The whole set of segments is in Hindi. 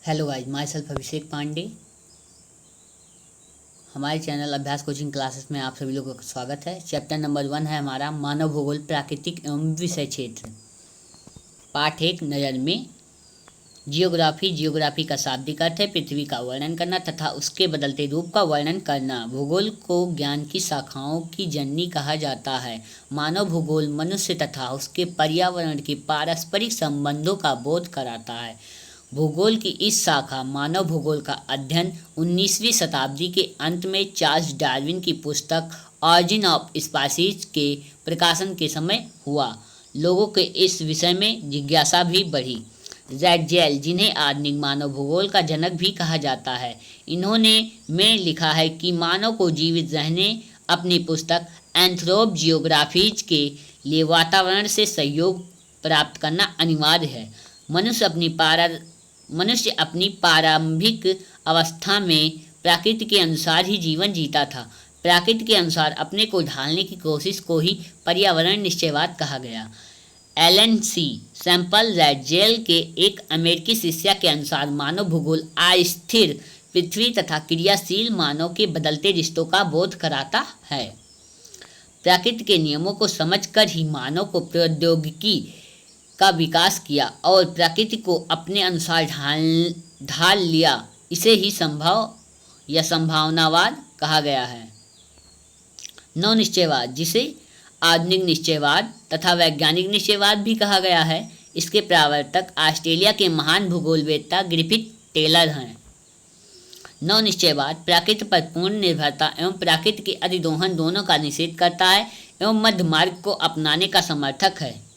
हेलो गाइस, माई सेल्फ अभिषेक पांडे। हमारे चैनल अभ्यास कोचिंग क्लासेस में आप सभी लोगों का स्वागत है। चैप्टर नंबर 1 है हमारा मानव भूगोल प्राकृतिक एवं विषय क्षेत्र। पाठ 1 नज़र में। जियोग्राफी का शाब्दिक अर्थ है पृथ्वी का वर्णन करना तथा उसके बदलते रूप का वर्णन करना। भूगोल को ज्ञान की शाखाओं की जननी कहा जाता है। मानव भूगोल मनुष्य तथा उसके पर्यावरण के पारस्परिक संबंधों का बोध कराता है। भूगोल की इस शाखा मानव भूगोल का अध्ययन 19वीं शताब्दी के अंत में चार्ल्स डार्विन की पुस्तक ऑरिजिन ऑफ स्पीशीज के प्रकाशन के समय हुआ। लोगों के इस विषय में जिज्ञासा भी बढ़ी। रैटजेल, जिन्हें आधुनिक मानव भूगोल का जनक भी कहा जाता है, इन्होंने में लिखा है कि मानव को जीवित रहने अपनी पुस्तक एंथ्रोप जियोग्राफीज के लिए वातावरण से सहयोग प्राप्त करना अनिवार्य है। मनुष्य अपनी प्रारंभिक अवस्था में प्रकृति के अनुसार ही जीवन जीता था। प्रकृति के अनुसार अपने को ढालने की कोशिश को ही पर्यावरण निश्चयवाद कहा गया। एलन सी सैम्पल रैटजेल के एक अमेरिकी शिष्य के अनुसार मानव भूगोल अस्थिर पृथ्वी तथा क्रियाशील मानव के बदलते रिश्तों का बोध कराता है। प्रकृति के नियमों को समझकर ही मानव को प्रौद्योगिकी का विकास किया और प्रकृति को अपने अनुसार ढाल लिया। इसे ही संभव या संभावनावाद कहा गया है। नव निश्चयवाद, जिसे आधुनिक निश्चयवाद तथा वैज्ञानिक निश्चयवाद भी कहा गया है, इसके प्रवर्तक ऑस्ट्रेलिया के महान भूगोलवेत्ता ग्रिफिथ टेलर हैं। नव निश्चयवाद प्रकृति पर पूर्ण निर्भरता एवं प्रकृति के अधिदोहन दोनों का निषेध करता है एवं मध्य मार्ग को अपनाने का समर्थक है।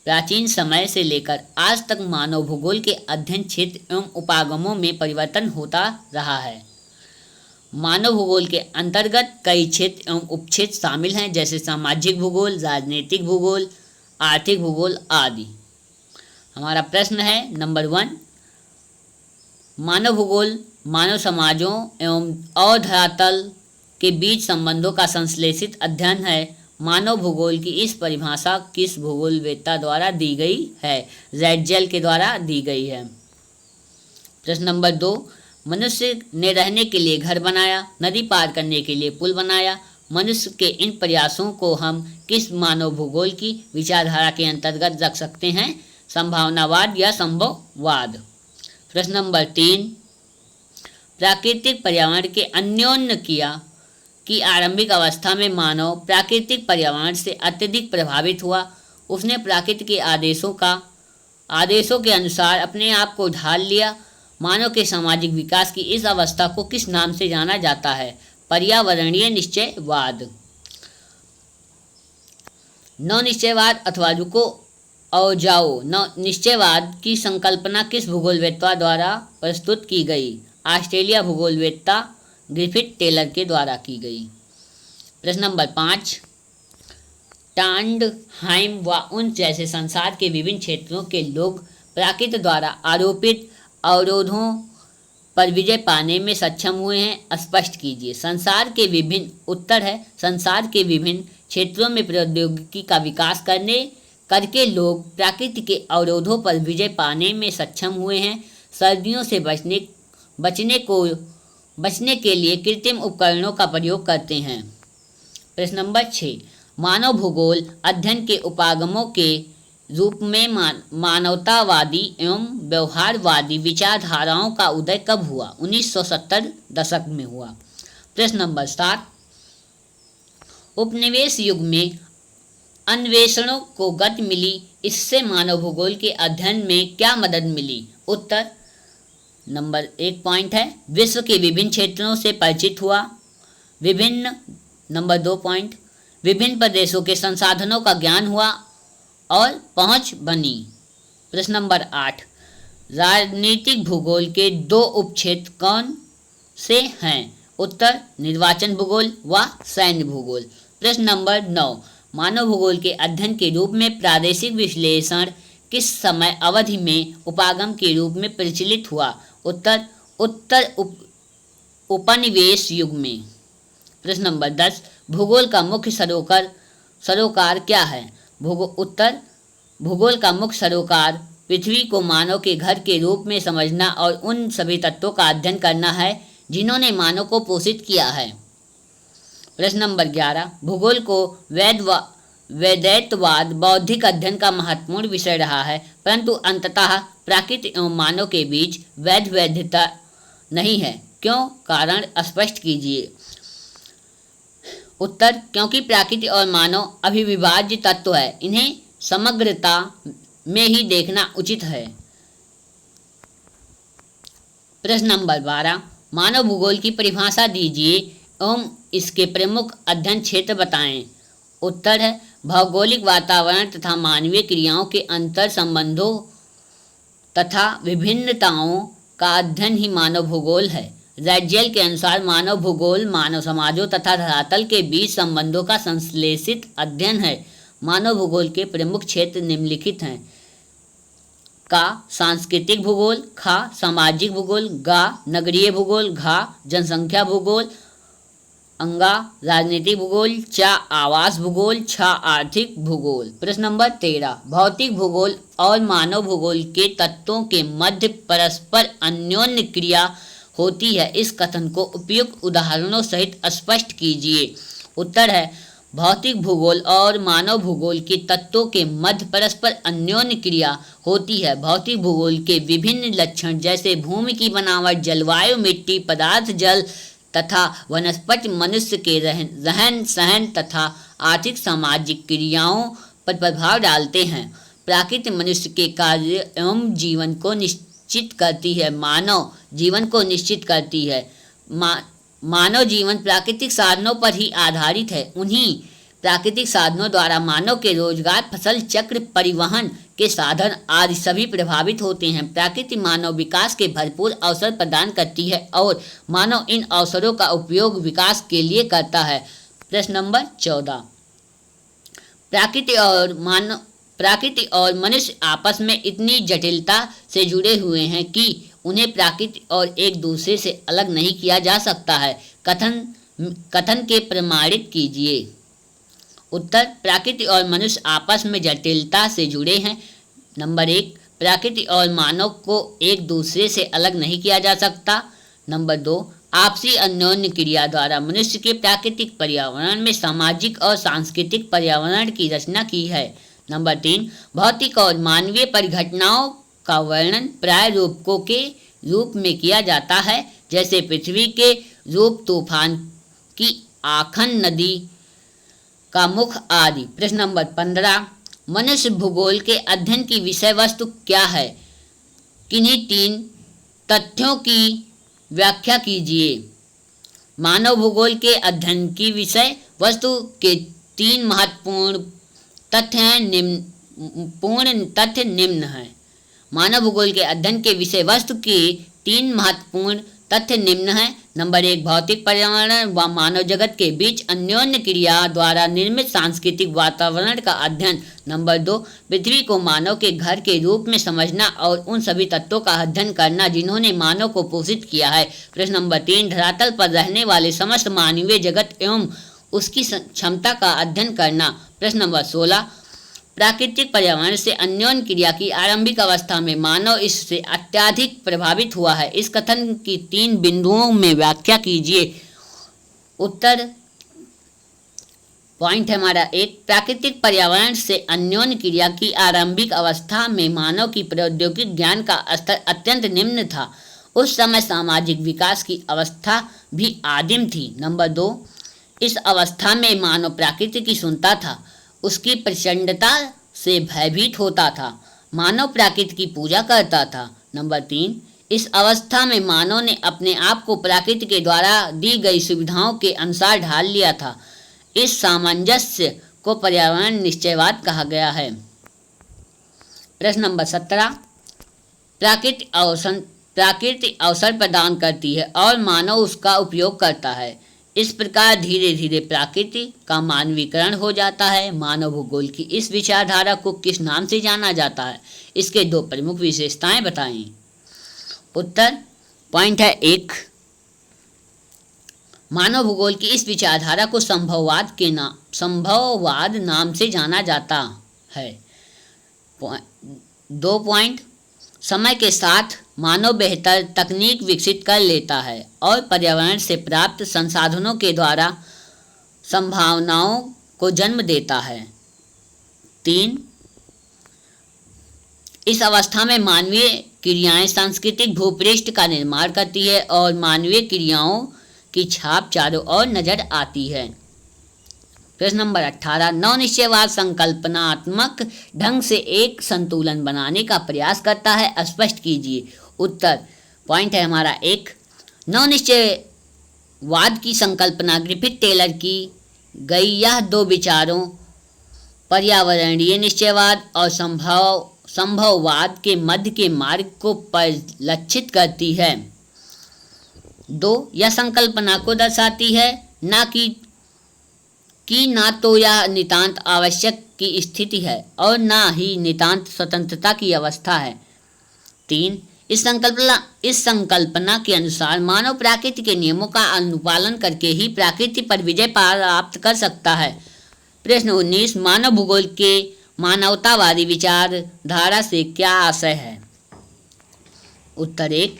प्राचीन समय से लेकर आज तक मानव भूगोल के अध्ययन क्षेत्र एवं उपागमों में परिवर्तन होता रहा है। मानव भूगोल के अंतर्गत कई क्षेत्र एवं उपक्षेत्र शामिल हैं, जैसे सामाजिक भूगोल, राजनीतिक भूगोल, आर्थिक भूगोल आदि। हमारा प्रश्न है नंबर 1, मानव भूगोल मानव समाजों एवं और धरातल के बीच संबंधों का संश्लेषित अध्ययन है। मानव भूगोल की इस परिभाषा किस भूगोलवेत्ता द्वारा दी गई है? रैटजेल के द्वारा दी गई है। प्रश्न नंबर 2, मनुष्य ने रहने के लिए घर बनाया, नदी पार करने के लिए पुल बनाया। मनुष्य के इन प्रयासों को हम किस मानव भूगोल की विचारधारा के अंतर्गत रख सकते हैं? संभावनावाद या संभववाद। प्रश्न नंबर 3, प्राकृतिक पर्यावरण के अन्योन्य क्रिया की आरंभिक अवस्था में मानव प्राकृतिक पर्यावरण से अत्यधिक प्रभावित हुआ। उसने प्रकृति के आदेशों के अनुसार अपने आप को ढाल लिया। मानव के सामाजिक विकास की इस अवस्था को किस नाम से जाना जाता है? पर्यावरणीय निश्चयवाद। नव निश्चयवाद अथवा रुको और जाओ नव निश्चयवाद की संकल्पना किस भूगोलवेत्ता द्वारा प्रस्तुत की गई? ऑस्ट्रेलिया भूगोलवेत्ता ग्रिफिथ टेलर के द्वारा की गई। प्रश्न नंबर 5, टांडहाइम व उन जैसे संसार के विभिन्न क्षेत्रों के लोग प्रकृति द्वारा आरोपित अवरोधों पर विजय पाने में सक्षम हुए हैं। स्पष्ट कीजिए। संसार के विभिन्न क्षेत्रों में प्रौद्योगिकी का विकास करके लोग प्रकृति के अवरोधों पर विजय पाने में सक्षम हुए हैं। सर्दियों से बचने के लिए कृत्रिम उपकरणों का प्रयोग करते हैं। प्रश्न नंबर 6, मानव भूगोल अध्ययन के उपागमों के रूप में मानवतावादी एवं व्यवहारवादी विचारधाराओं का उदय कब हुआ? 1970 दशक में हुआ। प्रश्न नंबर 7, उपनिवेश युग में अन्वेषणों को गति मिली, इससे मानव भूगोल के अध्ययन में क्या मदद मिली? उत्तर नंबर 1 पॉइंट है, विश्व के विभिन्न क्षेत्रों से परिचित हुआ। नंबर 2 पॉइंट, विभिन्न प्रदेशों के संसाधनों का ज्ञान हुआ और पहुंच बनी। प्रश्न नंबर 8, राजनीतिक भूगोल के 2 उपक्षेत्र कौन से हैं? उत्तर निर्वाचन भूगोल व सैन्य भूगोल। प्रश्न नंबर 9, मानव भूगोल के अध्ययन के रूप में प्रादेशिक विश्लेषण किस समय अवधि में उपागम के रूप में प्रचलित हुआ? उत्तर उपनिवेश युग में। प्रश्न नंबर 10, भूगोल का मुख्य सरोकार क्या है? उत्तर भूगोल का मुख्य सरोकार पृथ्वी को मानव के घर के रूप में समझना और उन सभी तत्वों का अध्ययन करना है जिन्होंने मानव को पोषित किया है। प्रश्न नंबर 11, भूगोल को वैधैतवाद बौद्धिक अध्ययन का महत्वपूर्ण विषय रहा है, परंतु अंततः प्रकृति एवं मानव के बीच वैधता नहीं है। क्यों? कारण स्पष्ट कीजिए। उत्तर, क्योंकि प्रकृति और मानव अविभाज्य तत्व है, इन्हें समग्रता में ही देखना उचित है। प्रश्न नंबर 12, मानव भूगोल की परिभाषा दीजिए एवं इसके प्रमुख अध्ययन क्षेत्र बताएं। उत्तर है, भौगोलिक वातावरण तथा मानवीय क्रियाओं के अंतर संबंधों तथा विभिन्नताओं का अध्ययन ही मानव भूगोल है। रैज्यल के अनुसार मानव भूगोल मानव समाजों तथा धरातल के बीच संबंधों का संश्लेषित अध्ययन है। मानव भूगोल के प्रमुख क्षेत्र निम्नलिखित हैं। का सांस्कृतिक भूगोल, खा सामाजिक भूगोल, गा नगरीय भूगोल, घा जनसंख्या भूगोल, अंगा राजनीतिक भूगोल, चा आवास भूगोल, छा आर्थिक भूगोल। प्रश्न नंबर 13, भौतिक भूगोल और मानव भूगोल के तत्वों के मध्य परस्पर अन्योन्य क्रिया होती है, इस कथन को उपयुक्त उदाहरणों सहित स्पष्ट कीजिए। उत्तर है, भौतिक भूगोल और मानव भूगोल के तत्वों के मध्य परस्पर अन्योन्य क्रिया होती है। भौतिक भूगोल के विभिन्न लक्षण जैसे भूमि की बनावट, जलवायु, मिट्टी, पदार्थ, जल तथा वनस्पति मनुष्य के रहन सहन तथा आर्थिक सामाजिक क्रियाओं पर प्रभाव डालते हैं। प्रकृति मनुष्य के कार्य एवं जीवन को निश्चित करती है। मानव जीवन को निश्चित करती है। मानव जीवन प्राकृतिक साधनों पर ही आधारित है। उन्हीं प्राकृतिक साधनों द्वारा मानव के रोजगार, फसल चक्र, परिवहन के साधन आदि सभी प्रभावित होते हैं। प्रकृति मानव विकास के भरपूर अवसर प्रदान करती है और मानव इन अवसरों का उपयोग विकास के लिए करता है। प्रश्न नंबर 14, प्रकृति और मनुष्य आपस में इतनी जटिलता से जुड़े हुए हैं कि उन्हें प्रकृति और एक दूसरे से अलग नहीं किया जा सकता है। कथन के प्रमाणित कीजिए। उत्तर, प्रकृति और मनुष्य आपस में जटिलता से जुड़े हैं। नंबर 1, प्रकृति और मानव को एक दूसरे से अलग नहीं किया जा सकता। नंबर 2, आपसी अन्योन्य क्रिया द्वारा मनुष्य के प्राकृतिक पर्यावरण में सामाजिक और सांस्कृतिक पर्यावरण की रचना की है। नंबर 3, भौतिक और मानवीय परिघटनाओं का वर्णन प्राय रूपकों के रूप में किया जाता है, जैसे पृथ्वी के रूप, तूफान की आखन, नदी का मुख आदि। प्रश्न नंबर 15, मनुष्य भूगोल के अध्ययन की विषय वस्तु क्या है? किन्हीं 3 तथ्यों की व्याख्या कीजिए। मानव भूगोल के अध्ययन की विषय वस्तु के 3 महत्वपूर्ण तथ्य निम्न हैं। मानव भूगोल के अध्ययन के विषय वस्तु के 3 महत्वपूर्ण तथ्य निम्न हैं। नंबर 1, भौतिक पर्यावरण व मानव जगत के बीच अन्योन्य क्रिया द्वारा निर्मित सांस्कृतिक वातावरण का अध्ययन। नंबर 2, पृथ्वी को मानव के घर के रूप में समझना और उन सभी तत्वों का अध्ययन करना जिन्होंने मानव को पोषित किया है। प्रश्न नंबर 3, धरातल पर रहने वाले समस्त मानवीय जगत एवं उसकी क्षमता का अध्ययन करना। प्रश्न नंबर 16, प्राकृतिक पर्यावरण से अन्योन्य क्रिया की आरंभिक अवस्था में मानव इससे अत्यधिक प्रभावित हुआ है। इस कथन की 3 बिंदुओं में व्याख्या कीजिए। उत्तर पॉइंट है हमारा 1, प्राकृतिक पर्यावरण से अन्योन्य क्रिया की आरंभिक अवस्था में मानव की प्रौद्योगिक ज्ञान का स्तर अत्यंत निम्न था। उस समय सामाजिक विकास की अवस्था भी आदिम थी। नंबर 2, इस अवस्था में मानव प्रकृति की सुनता था, उसकी प्रचंडता से भयभीत होता था। मानव प्रकृति की पूजा करता था। नंबर 3, इस अवस्था में मानव ने अपने आप को प्रकृति के द्वारा दी गई सुविधाओं के अनुसार ढाल लिया था। इस सामंजस्य को पर्यावरण निश्चयवाद कहा गया है। प्रश्न नंबर 17, प्रकृति अवसर प्रदान करती है और मानव उसका उपयोग करता है। इस प्रकार धीरे धीरे प्रकृति का मानवीकरण हो जाता है। मानव भूगोल की इस विचारधारा को किस नाम से जाना जाता है? इसके 2 प्रमुख विशेषताएं बताएं। उत्तर पॉइंट है 1, मानव भूगोल की इस विचारधारा को संभववाद नाम से जाना जाता है। 2 पॉइंट, समय के साथ मानव बेहतर तकनीक विकसित कर लेता है और पर्यावरण से प्राप्त संसाधनों के द्वारा संभावनाओं को जन्म देता है। 3, इस अवस्था में मानवीय क्रियाएं सांस्कृतिक भूपृष्ठ का निर्माण करती है और मानवीय क्रियाओं की छाप चारों ओर नजर आती है। प्रश्न नंबर 18, नव निश्चयवाद संकल्पनात्मक ढंग से एक संतुलन बनाने का प्रयास करता है, स्पष्ट कीजिए। उत्तर, पॉइंट है हमारा 1, नव निश्चयवाद की संकल्पना ग्रिफिथ टेलर की गई यह 2 विचारों पर्यावरणीय निश्चयवाद और संभववाद के मध्य के मार्ग को परिलक्षित करती है। 2, यह संकल्पना को दर्शाती है ना तो यह नितांत आवश्यक की स्थिति है और ना ही नितांत स्वतंत्रता की अवस्था है। 3, इस संकल्पना के अनुसार मानव प्रकृति के नियमों का अनुपालन करके ही प्रकृति पर विजय प्राप्त कर सकता है। प्रश्न 19, मानव भूगोल के मानवतावादी विचारधारा से क्या आशय है? उत्तर 1,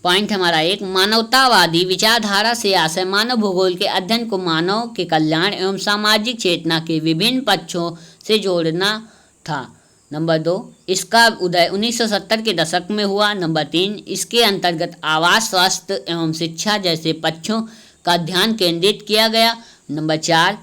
पॉइंट हमारा 1, मानवतावादी विचारधारा से आशय मानव भूगोल के अध्ययन को मानव के कल्याण एवं सामाजिक चेतना के विभिन्न पक्षों से जोड़ना था। नंबर 2, इसका उदय 1970 के दशक में हुआ। नंबर 3, इसके अंतर्गत आवास, स्वास्थ्य एवं शिक्षा जैसे पक्षों का ध्यान केंद्रित किया गया। नंबर 4,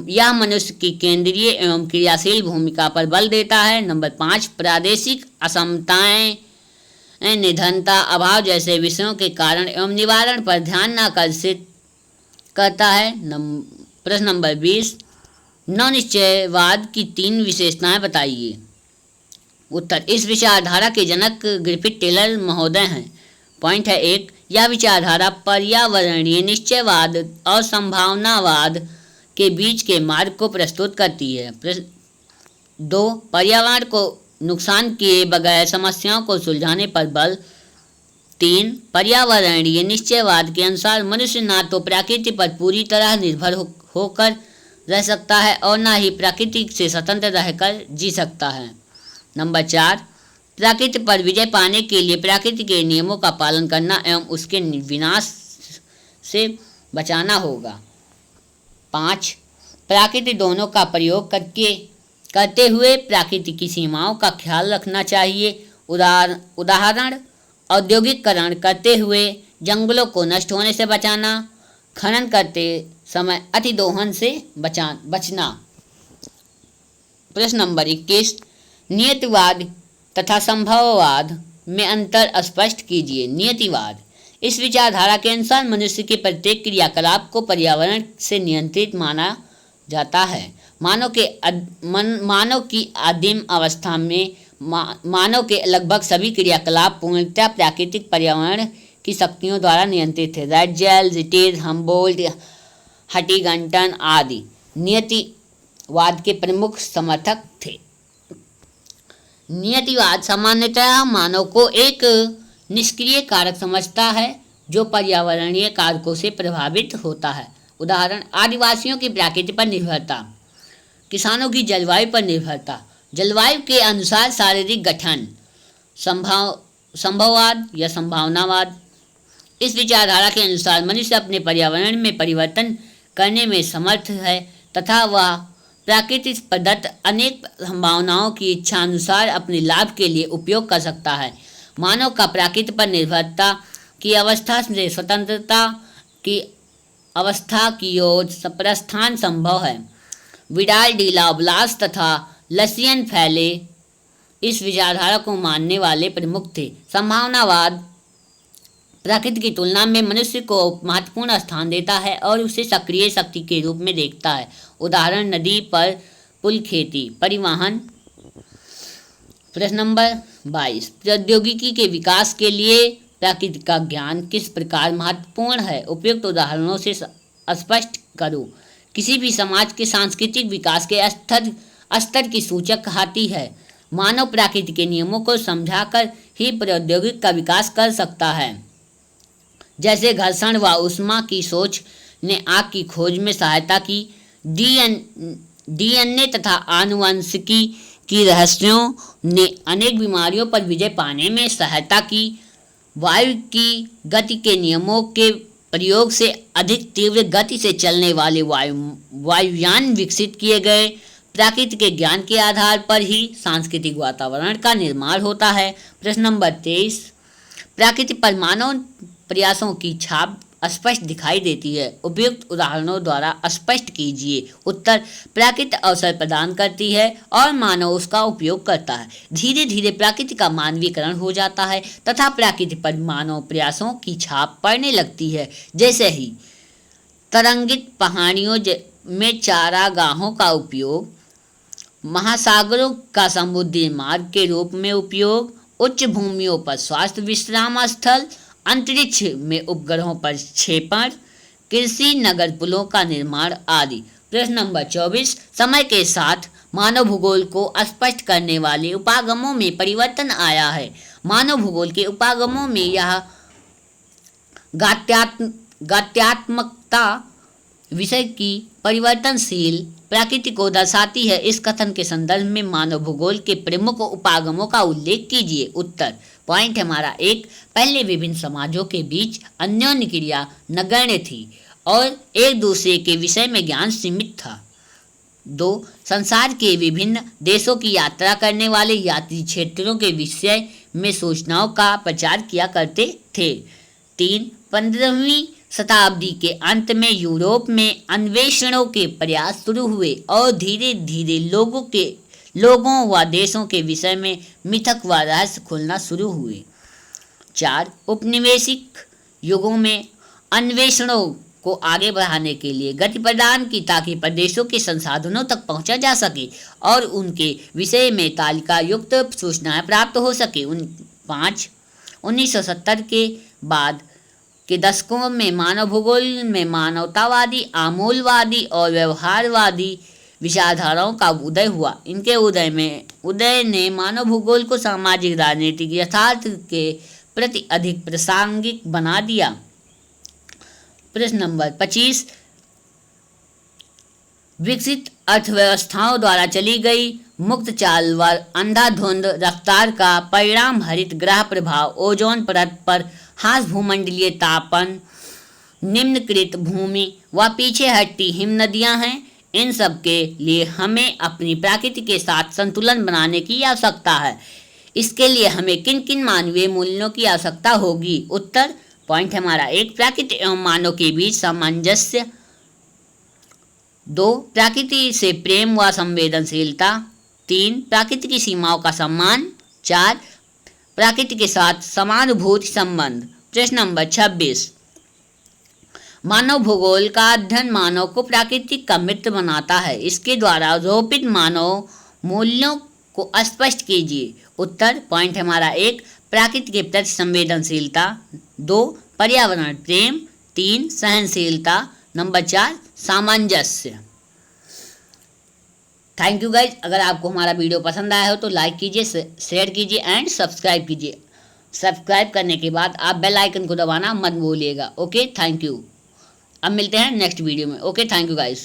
यह मनुष्य की केंद्रीय एवं क्रियाशील भूमिका पर बल देता है। नंबर 5, प्रादेशिक असमताएं, निधनता, अभाव जैसे विषयों के कारण एवं निवारण पर ध्यान आकर्षित करता है। प्रश्न नंबर 20, नव निश्चयवाद की 3 विशेषताएं बताइए। उत्तर, इस विचारधारा के जनक ग्रिफिथ टेलर महोदय हैं। पॉइंट है 1, यह विचारधारा पर्यावरणीय निश्चयवाद और संभावनावाद के बीच के मार्ग को प्रस्तुत करती है। 2, पर्यावरण को नुकसान किए बगैर समस्याओं को सुलझाने पर बल। 3, पर्यावरणीय निश्चयवाद के अनुसार मनुष्य ना तो प्रकृति पर पूरी तरह निर्भर होकर रह सकता है और ना ही प्रकृति से स्वतंत्र रहकर जी सकता है। नंबर 4, प्रकृति पर विजय पाने के लिए प्रकृति के नियमों का पालन करना एवं उसके विनाश से बचाना होगा। 5, प्रकृति दोनों का प्रयोग करते हुए प्रकृति की सीमाओं का ख्याल रखना चाहिए। उदाहरण, औद्योगिकरण करते हुए जंगलों को नष्ट होने से बचाना, खनन करते समय अतिदोहन से बचना। प्रश्न नंबर 21, नियतिवाद तथा संभववाद में अंतर स्पष्ट कीजिए। नियतिवाद, इस विचारधारा के अनुसार मनुष्य के प्रत्येक क्रियाकलाप को पर्यावरण से नियंत्रित माना जाता है। मानव की आदिम अवस्था में मानव के लगभग सभी क्रियाकलाप पूर्णतः प्राकृतिक पर्यावरण की शक्तियों द्वारा नियंत्रित थे। रैटजेल, रिटेज, हम्बोल्ट, हंटिंगटन आदि नियतिवाद के प्रमुख समर्थक थे। नियतिवाद सामान्यतः मानव को एक निष्क्रिय कारक समझता है जो पर्यावरणीय कारकों से प्रभावित होता है। उदाहरण, आदिवासियों की प्रकृति पर निर्भरता, किसानों की जलवायु पर निर्भरता, जलवायु के अनुसार शारीरिक गठन। संभववाद या संभावनावाद, इस विचारधारा के अनुसार मनुष्य अपने पर्यावरण में परिवर्तन करने में समर्थ है तथा वह प्रकृति प्रदत्त अनेक संभावनाओं की इच्छा अनुसार अपने लाभ के लिए उपयोग कर सकता है। मानव का प्रकृति पर निर्भरता की अवस्था से स्वतंत्रता की अवस्था की ओर प्रस्थान संभव है। विडाल, डी लॉब्लास तथा लसियन फैले इस विचारधारा को मानने वाले प्रमुख थे। संभावनावाद प्रकृति की तुलना में मनुष्य को महत्वपूर्ण स्थान देता है और उसे सक्रिय शक्ति के रूप में देखता है। उदाहरण, नदी पर पुल, खेती, परिवहन। प्रश्न नंबर 22, प्रौद्योगिकी के विकास के लिए प्रकृति का ज्ञान किस प्रकार महत्वपूर्ण है? उपयुक्त उदाहरणों से स्पष्ट करो। किसी भी समाज के सांस्कृतिक विकास के स्तर की सूचक कहती है। मानव प्रकृति के नियमों को समझाकर ही प्रौद्योगिकी का विकास कर सकता है। जैसे घर्षण व ऊष्मा की सोच ने आग की खोज में सहायता की। डीएनए तथा आनुवंशिकी की रहस्यों ने अनेक बीमारियों पर विजय पाने में सहायता की। वायु की गति के नियमों के प्रयोग से अधिक तीव्र गति से चलने वाले वायुयान विकसित किए गए। प्रकृति के ज्ञान के आधार पर ही सांस्कृतिक वातावरण का निर्माण होता है। प्रश्न नंबर 23, प्रकृति पर मानव प्रयासों की छाप स्पष्ट दिखाई देती है, उपयुक्त उदाहरणों द्वारा स्पष्ट कीजिए। उत्तर, प्रकृति अवसर प्रदान करती है और मानव उसका उपयोग करता है। धीरे धीरे प्रकृति का मानवीकरण हो जाता है तथा प्रकृति पर मानव प्रयासों की छाप पड़ने लगती है। जैसे ही तरंगित पहाड़ियों में चारागाहों का उपयोग, महासागरों का समुद्री मार्ग के रूप में उपयोग, उच्च भूमियों पर स्वास्थ्य विश्राम स्थल, अंतरिक्ष में उपग्रहों पर क्षेपण, कृषि नगर पुलों का निर्माण आदि। प्रश्न नंबर 24, समय के साथ मानव भूगोल को स्पष्ट करने वाले उपागमों में परिवर्तन आया है। मानव भूगोल के उपागमों में यह गात्यात्मकता विषय की परिवर्तनशील प्रकृति को दर्शाती है। इस कथन के संदर्भ में मानव भूगोल के प्रमुख उपागमों का उल्लेख कीजिए। उत्तर, पॉइंट हमारा 1, पहले विभिन्न समाजों के बीच अन्योन्य क्रिया नगण्य थी और एक दूसरे के विषय में ज्ञान सीमित था। 2, संसार के विभिन्न देशों की यात्रा करने वाले यात्री क्षेत्रों के विषय में सूचनाओं का प्रचार किया करते थे। 3, 15वीं शताब्दी के अंत में यूरोप में अन्वेषणों के प्रयास शुरू हुए और धीरे धीरे लोगों व देशों के विषय में मिथक व रहस्य खुलना शुरू हुए। 4, उपनिवेशिक युगों में अन्वेषणों को आगे बढ़ाने के लिए गति प्रदान की ताकि प्रदेशों के संसाधनों तक पहुंचा जा सके और उनके विषय में तालिका युक्त सूचनाएं प्राप्त हो सके। 5, 1970 के बाद के दशकों में मानव भूगोल में मानवतावादी, आमूलवादी और व्यवहारवादी विचारधाराओं का उदय हुआ। इनके उदय ने मानव भूगोल को सामाजिक राजनीतिक यथार्थ के प्रति अधिक प्रासंगिक बना दिया। प्रश्न नंबर 25, विकसित अर्थव्यवस्थाओं द्वारा चली गई मुक्त चाल व अंधाधुंध रफ्तार का परिणाम हरित ग्रह प्रभाव, ओजोन परत पर हास भूमंडलीय तापन, निम्नकृत भूमि व पीछे हटती हिम नदियां हैं। इन सब के लिए हमें अपनी प्रकृति के साथ संतुलन बनाने की आवश्यकता है। इसके लिए हमें किन किन मानवीय मूल्यों की आवश्यकता होगी। उत्तर, पॉइंट हमारा 1, प्रकृति एवं मानव के बीच सामंजस्य। 2, प्रकृति से प्रेम व संवेदनशीलता। 3, प्रकृति की सीमाओं का सम्मान। 4, प्रकृति के साथ समानुभूति संबंध। प्रश्न नंबर 26, मानव भूगोल का अध्ययन मानव को प्रकृति का मित्र बनाता है। इसके द्वारा आरोपित मानव मूल्यों को स्पष्ट कीजिए। उत्तर, पॉइंट हमारा 1, प्रकृति के प्रति संवेदनशीलता। 2, पर्यावरण प्रेम। 3, सहनशीलता। नंबर 4, सामंजस्य। Thank you guys. अगर आपको हमारा वीडियो पसंद आया हो तो लाइक कीजिए, शेयर कीजिए एंड सब्सक्राइब कीजिए। सब्सक्राइब करने के बाद आप बेल आइकन को दबाना मत भूलिएगा। Okay, thank you. अब मिलते हैं नेक्स्ट वीडियो में। Okay, thank you guys.